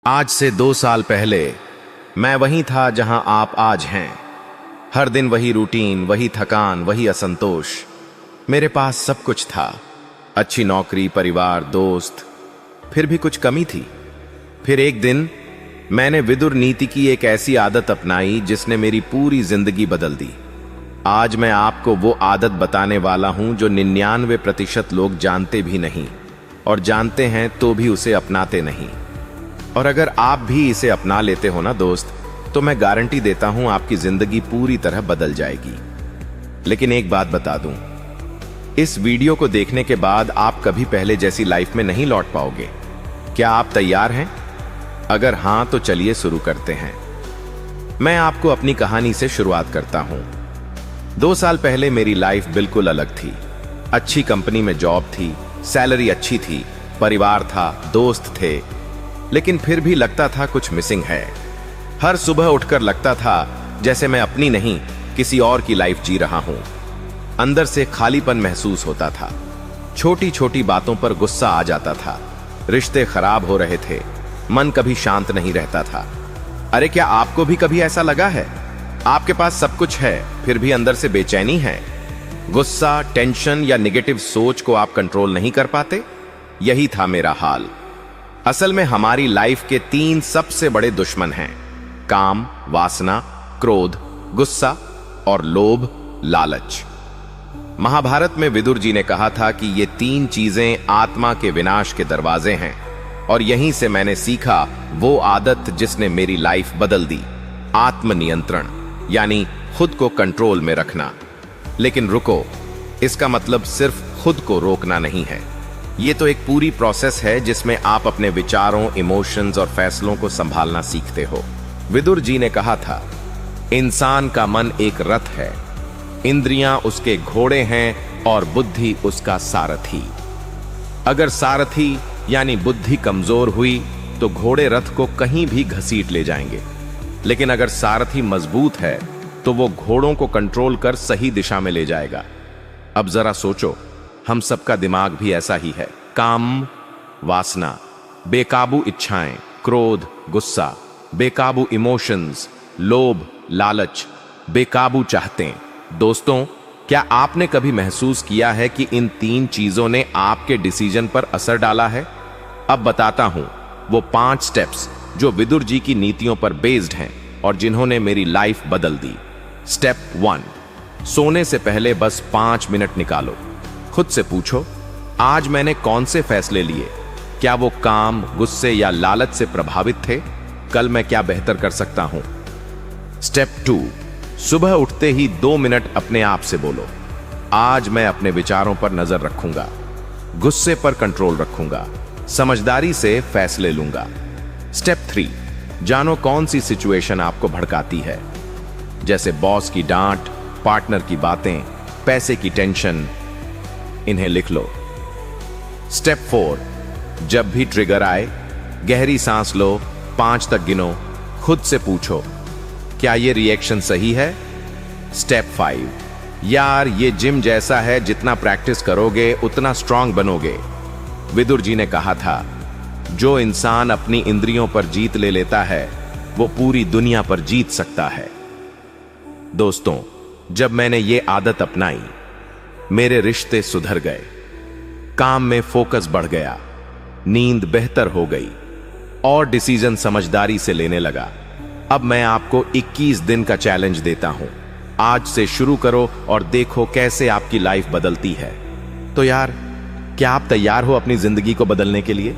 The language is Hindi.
आज से 2 साल पहले मैं वहीं था जहां आप आज हैं। हर दिन वही रूटीन, वही थकान, वही असंतोष। मेरे पास सब कुछ था, अच्छी नौकरी, परिवार, दोस्त, फिर भी कुछ कमी थी। फिर एक दिन मैंने विदुर नीति की एक ऐसी आदत अपनाई जिसने मेरी पूरी जिंदगी बदल दी। आज मैं आपको वो आदत बताने वाला हूं जो 99% लोग जानते भी नहीं, और जानते हैं तो भी उसे अपनाते नहीं। और अगर आप भी इसे अपना लेते हो ना दोस्त, तो मैं गारंटी देता हूं आपकी जिंदगी पूरी तरह बदल जाएगी। लेकिन एक बात बता दूं, इस वीडियो को देखने के बाद आप कभी पहले जैसी लाइफ में नहीं लौट पाओगे। क्या आप तैयार हैं? अगर हां तो चलिए शुरू करते हैं। मैं आपको अपनी कहानी से शुरुआत करता हूं। 2 साल पहले मेरी लाइफ बिल्कुल अलग थी। अच्छी कंपनी में जॉब थी, सैलरी अच्छी थी, परिवार था, दोस्त थे, लेकिन फिर भी लगता था कुछ मिसिंग है। हर सुबह उठकर लगता था जैसे मैं अपनी नहीं किसी और की लाइफ जी रहा हूं। अंदर से खालीपन महसूस होता था। छोटी छोटी बातों पर गुस्सा आ जाता था। रिश्ते खराब हो रहे थे। मन कभी शांत नहीं रहता था। अरे क्या आपको भी कभी ऐसा लगा है? आपके पास सब कुछ है, फिर भी अंदर से बेचैनी है। गुस्सा, टेंशन या नेगेटिव सोच को आप कंट्रोल नहीं कर पाते। यही था मेरा हाल। असल में हमारी लाइफ के 3 सबसे बड़े दुश्मन हैं: काम, वासना, क्रोध, गुस्सा और लोभ, लालच। महाभारत में विदुर जी ने कहा था कि ये 3 चीजें आत्मा के विनाश के दरवाजे हैं, और यहीं से मैंने सीखा वो आदत जिसने मेरी लाइफ बदल दी: आत्मनियंत्रण, यानी खुद को कंट्रोल में रखना। लेकिन रुको, इसका मतलब सिर्फ खुद को रोकना नहीं है। ये तो एक पूरी प्रोसेस है जिसमें आप अपने विचारों, इमोशंस और फैसलों को संभालना सीखते हो। विदुर जी ने कहा था, इंसान का मन एक रथ है, इंद्रियां उसके घोड़े हैं और बुद्धि उसका सारथी। अगर सारथी यानी बुद्धि कमजोर हुई तो घोड़े रथ को कहीं भी घसीट ले जाएंगे, लेकिन अगर सारथी मजबूत है तो वो घोड़ों को कंट्रोल कर सही दिशा में ले जाएगा। अब जरा सोचो, हम सबका दिमाग भी ऐसा ही है। काम, वासना, बेकाबू इच्छाएं, क्रोध, गुस्सा, बेकाबू इमोशंस, लोभ, लालच, बेकाबू चाहतें। दोस्तों, क्या आपने कभी महसूस किया है कि इन 3 चीजों ने आपके डिसीजन पर असर डाला है? अब बताता हूं वो 5 स्टेप्स जो विदुर जी की नीतियों पर बेस्ड हैं और जिन्होंने मेरी लाइफ बदल दी। स्टेप 1, सोने से पहले बस 5 मिनट निकालो। खुद से पूछो, आज मैंने कौन से फैसले लिए? क्या वो काम, गुस्से या लालच से प्रभावित थे? कल मैं क्या बेहतर कर सकता हूं? स्टेप 2, सुबह उठते ही 2 मिनट अपने आप से बोलो, आज मैं अपने विचारों पर नजर रखूंगा, गुस्से पर कंट्रोल रखूंगा, समझदारी से फैसले लूंगा। स्टेप 3, जानो कौन सी सिचुएशन आपको भड़काती है, जैसे बॉस की डांट, पार्टनर की बातें, पैसे की टेंशन। इन्हें लिख लो। स्टेप 4, जब भी ट्रिगर आए, गहरी सांस लो, 5 तक गिनो, खुद से पूछो, क्या ये रिएक्शन सही है? स्टेप 5, यार ये जिम जैसा है, जितना प्रैक्टिस करोगे उतना स्ट्रांग बनोगे। विदुर जी ने कहा था, जो इंसान अपनी इंद्रियों पर जीत ले लेता है वो पूरी दुनिया पर जीत सकता है। दोस्तों, जब मैंने ये आदत अपनाई, मेरे रिश्ते सुधर गए, काम में फोकस बढ़ गया, नींद बेहतर हो गई और डिसीजन समझदारी से लेने लगा। अब मैं आपको 21 दिन का चैलेंज देता हूं। आज से शुरू करो और देखो कैसे आपकी लाइफ बदलती है। तो यार, क्या आप तैयार हो अपनी जिंदगी को बदलने के लिए?